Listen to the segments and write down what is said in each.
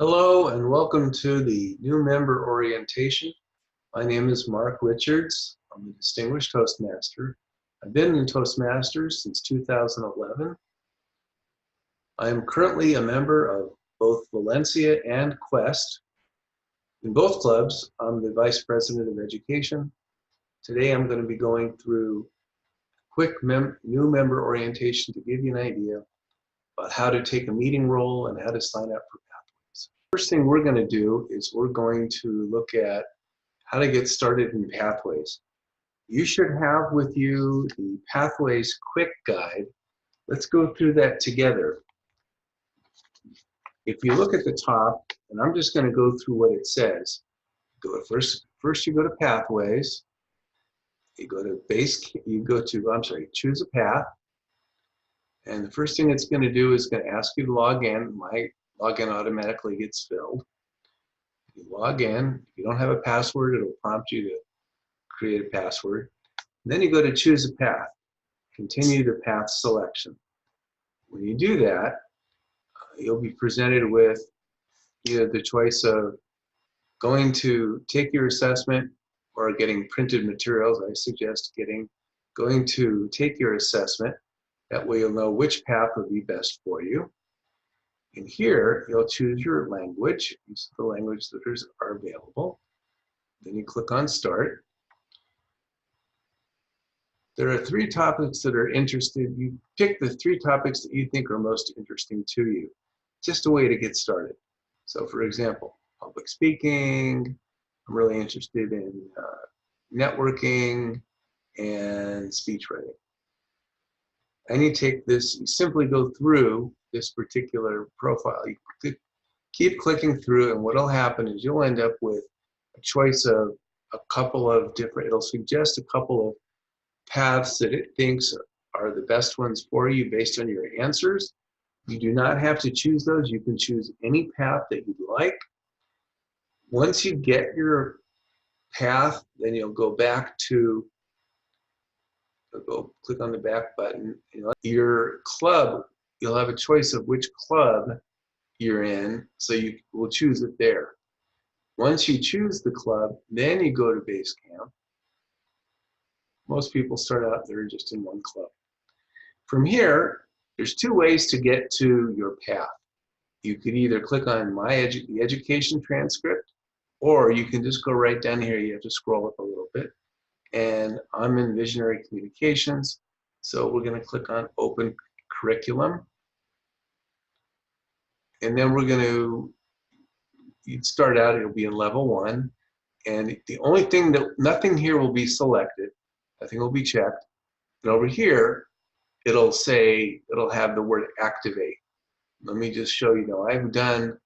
Hello and welcome to the new member orientation. My name is Mark Richards. I'm a distinguished Toastmaster. I've been in Toastmasters since 2011. I am currently a member of both Valencia and Quest. In both clubs, I'm the Vice President of Education. Today I'm going to be going through quick new member orientation to give you an idea about how to take a meeting role and how to sign up for Pathways. First thing we're going to do is we're going to look at how to get started in Pathways. You should have with you the Pathways Quick Guide. Let's go through that together. If you look at the top, and I'm just going to go through what it says. First you go to Pathways. You go to choose a path. And the first thing it's going to do is going to ask you to log in. My login automatically gets filled. You log in. If you don't have a password, it'll prompt you to create a password. And then you go to choose a path. Continue the path selection. When you do that, you'll be presented with either the choice of going to take your assessment or getting printed materials. I suggest going to take your assessment. That way you'll know which path would be best for you. And here, you'll choose your language. Use the language that are available. Then you click on Start. There are 3 topics that are interested. You pick the 3 topics that you think are most interesting to you. Just a way to get started. So for example, public speaking, I'm really interested in networking and speech writing. And you take this, you simply go through this particular profile. You keep clicking through, and what'll happen is you'll end up with a choice of a couple of different, it'll suggest a couple of paths that it thinks are the best ones for you based on your answers. You do not have to choose those. You can choose any path that you'd like. Once you get your path, then you'll go back to, click on the back button. Your club, you'll have a choice of which club you're in, so you will choose it there. Once you choose the club, then you go to Basecamp. Most people start out there just in one club. From here, there's 2 ways to get to your path. You could either click on the education transcript, or you can just go right down here. You have to scroll up a little bit. And I'm in Visionary Communications, so we're going to click on Open Curriculum. And then we're going to, you'd start out, it'll be in level 1. And the only thing nothing here will be selected. Nothing will be checked. And over here, it'll have the word activate. Let me just show you now. I've done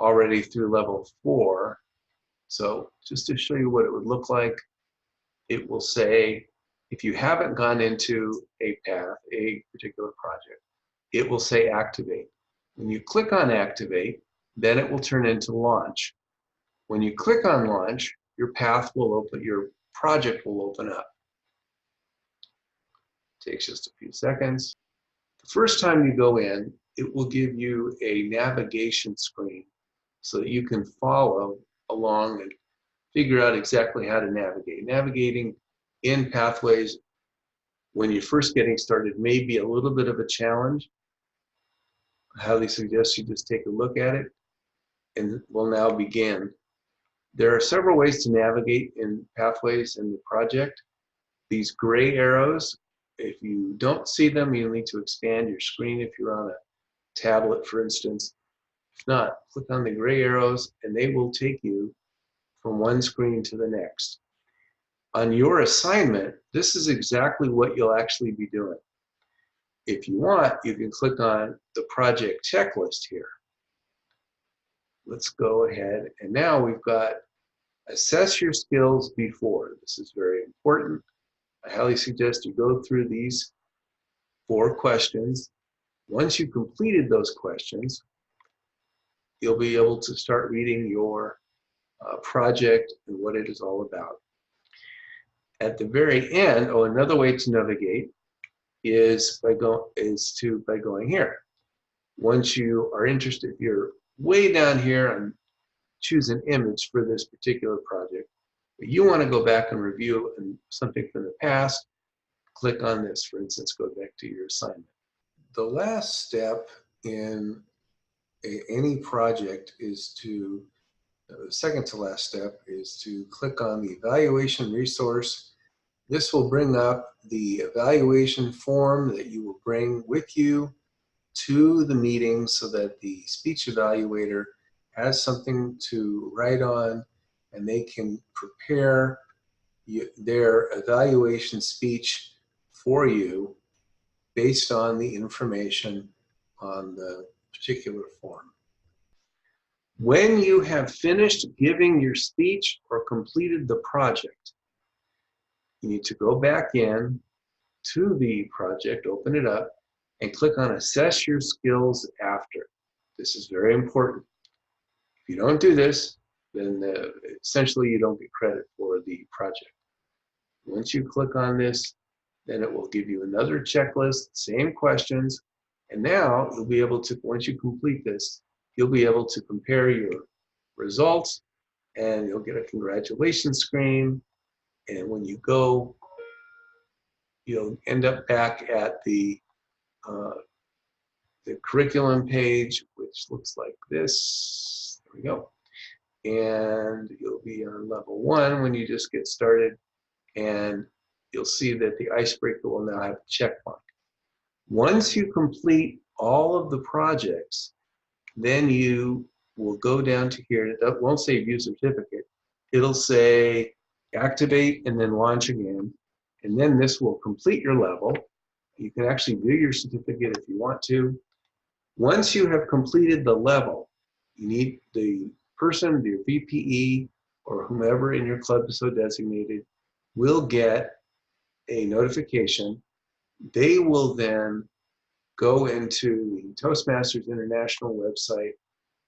already through level 4. So just to show you what it would look like, it will say, if you haven't gone into a path, a particular project, it will say activate. When you click on activate, then it will turn into launch. When you click on launch, your path will open, your project will open up. It takes just a few seconds. The first time you go in, it will give you a navigation screen so that you can follow along and figure out exactly how to navigate. Navigating in Pathways when you're first getting started may be a little bit of a challenge. I highly suggest you just take a look at it, and we'll now begin. There are several ways to navigate in Pathways in the project. These gray arrows, if you don't see them, you'll need to expand your screen if you're on a tablet, for instance. If not, click on the gray arrows, and they will take you from one screen to the next. On your assignment, this is exactly what you'll actually be doing. If you want, you can click on the project checklist here. Let's go ahead, and now we've got assess your skills before. This is very important. I highly suggest you go through these 4 questions. Once you've completed those questions, you'll be able to start reading your project and what it is all about. At the very end, another way to navigate is by going here. Once you are interested, if you're way down here and choose an image for this particular project. But you want to go back and review something from the past, click on this. For instance, go back to your assignment. The last step in any project is to, the second to last step is to click on the evaluation resource. This will bring up the evaluation form that you will bring with you to the meeting so that the speech evaluator has something to write on and they can prepare their evaluation speech for you based on the information on the particular form. When you have finished giving your speech or completed the project, you need to go back in to the project, open it up, and click on Assess Your Skills After. This is very important. If you don't do this, then essentially you don't get credit for the project. Once you click on this, then it will give you another checklist, same questions, and now you'll be able to, once you complete this, you'll be able to compare your results and you'll get a congratulations screen. And when you go, you'll end up back at the curriculum page, which looks like this. There we go. And you'll be on level 1 when you just get started. And you'll see that the icebreaker will now have a check mark. Once you complete all of the projects, then you will go down to here. It won't say view certificate. It'll say activate and then launch again. And then this will complete your level. You can actually view your certificate if you want to. Once you have completed the level, you need the person, your VPE, or whomever in your club is so designated, will get a notification. They will then go into the Toastmasters International website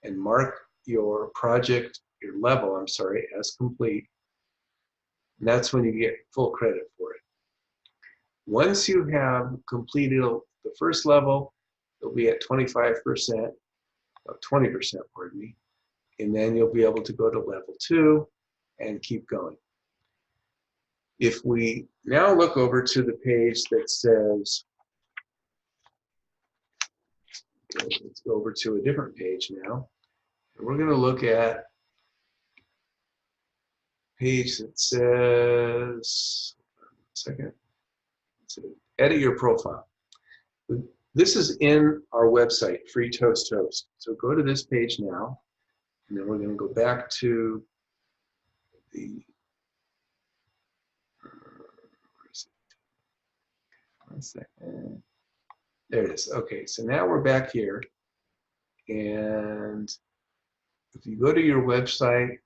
and mark your project, your level, I'm sorry, as complete. And that's when you get full credit for it. Once you have completed the first level, you'll be at 25%, 20%, pardon me. And then you'll be able to go to level 2 and keep going. If we now look over to the page that says, let's go over to a different page now. And we're going to look at a page that says, edit your profile. This is in our website, Free Toast Host. So go to this page now, and then we're going to go back to the, where is it? 1 second. There it is. Okay, so now we're back here, and if you go to your website,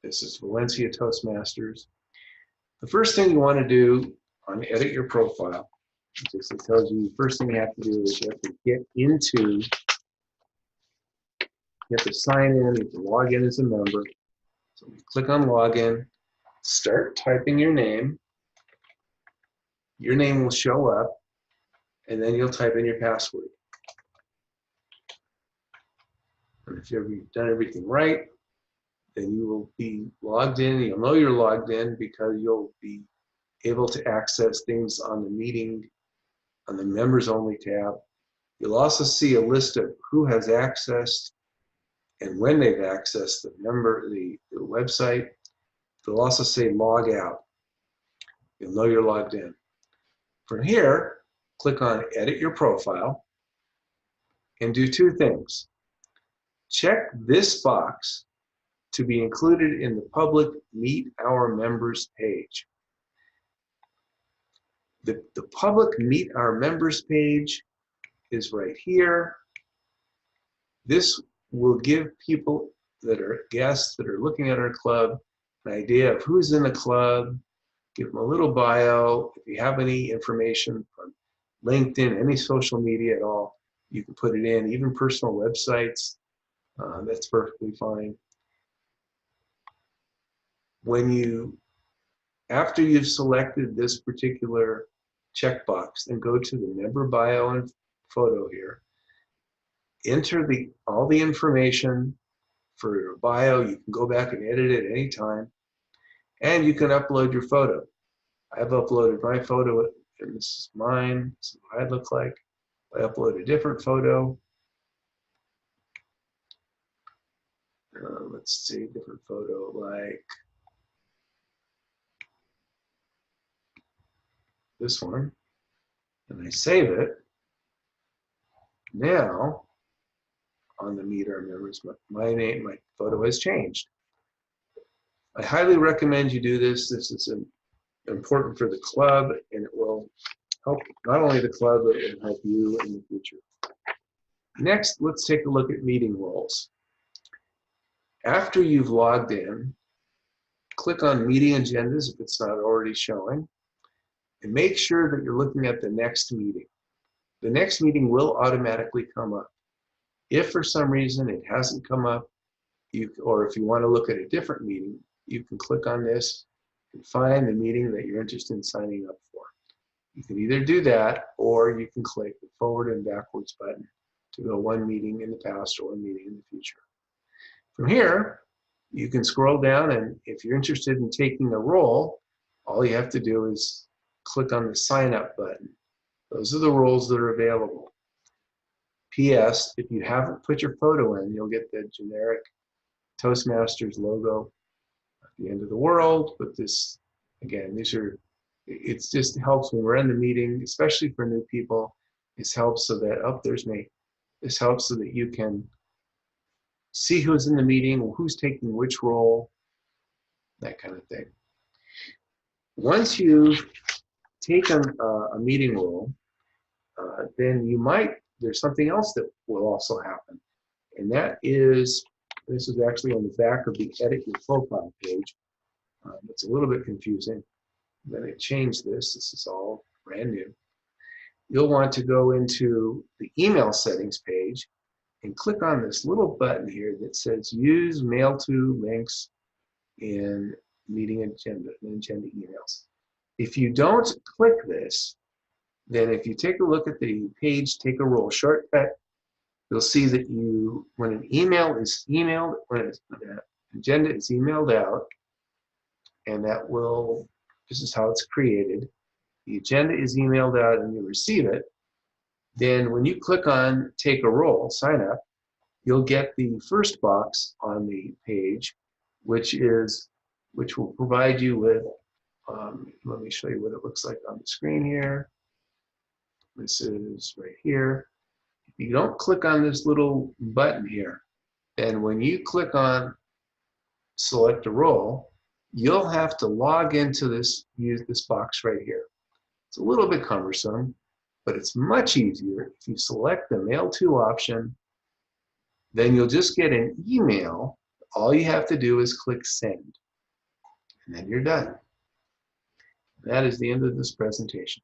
this is Valencia Toastmasters. The first thing you want to do on edit your profile, just it tells you the first thing you have to do is you have to get into, you have to sign in, you have to log in as a member. So click on login, start typing your name will show up, and then you'll type in your password. And if you've done everything right, then you will be logged in. You'll know you're logged in because you'll be able to access things on the meeting, on the members only tab. You'll also see a list of who has accessed and when they've accessed the website. They'll also say log out. You'll know you're logged in. From here, click on edit your profile and do 2 things. Check this box to be included in the public Meet Our Members page. The public Meet Our Members page is right here. This will give people that are guests that are looking at our club an idea of who's in the club, give them a little bio. If you have any information from LinkedIn, any social media at all, you can put it in, even personal websites, that's perfectly fine. After you've selected this particular checkbox, then go to the member bio and photo here. enter all the information for your bio. You can go back and edit it anytime. And you can upload your photo. I've uploaded my photo, and this is mine. This is what I look like. I upload a different photo. Let's see, different photo like this one. And I save it. Now, on the Meet Our Members, my photo has changed. I highly recommend you do this. This is important for the club, and it will help not only the club, but it will help you in the future. Next, let's take a look at meeting roles. After you've logged in, click on Meeting Agendas if it's not already showing, and make sure that you're looking at the next meeting. The next meeting will automatically come up. If for some reason it hasn't come up, or if you want to look at a different meeting, you can click on this and find the meeting that you're interested in signing up for. You can either do that, or you can click the forward and backwards button to go one meeting in the past or one meeting in the future. From here, you can scroll down, and if you're interested in taking a role, all you have to do is click on the sign up button. Those are the roles that are available. P.S. If you haven't put your photo in, you'll get the generic Toastmasters logo at the end of the world. But this, again, it just helps when we're in the meeting, especially for new people. This helps so that, oh, there's me. This helps so that you can see who's in the meeting, who's taking which role, that kind of thing. Once you've taken a meeting role, then there's something else that will also happen. And that is, this is actually on the back of the Edit Your Profile page. It's a little bit confusing. Then I changed this. This is all brand new. You'll want to go into the email settings page and click on this little button here that says Use Mail to Links in Meeting Agenda emails. If you don't click this, then if you take a look at the page, take a role shortcut, you'll see that when an email is emailed, when an agenda is emailed out, and this is how it's created. The agenda is emailed out and you receive it. Then when you click on Take a Role, sign up, you'll get the first box on the page, which will provide you with, let me show you what it looks like on the screen here. This is right here. If you don't click on this little button here, then when you click on Select a Role, you'll have to log into use this box right here. It's a little bit cumbersome, but it's much easier if you select the Mail to option. Then you'll just get an email. All you have to do is click Send, and then you're done. That is the end of this presentation.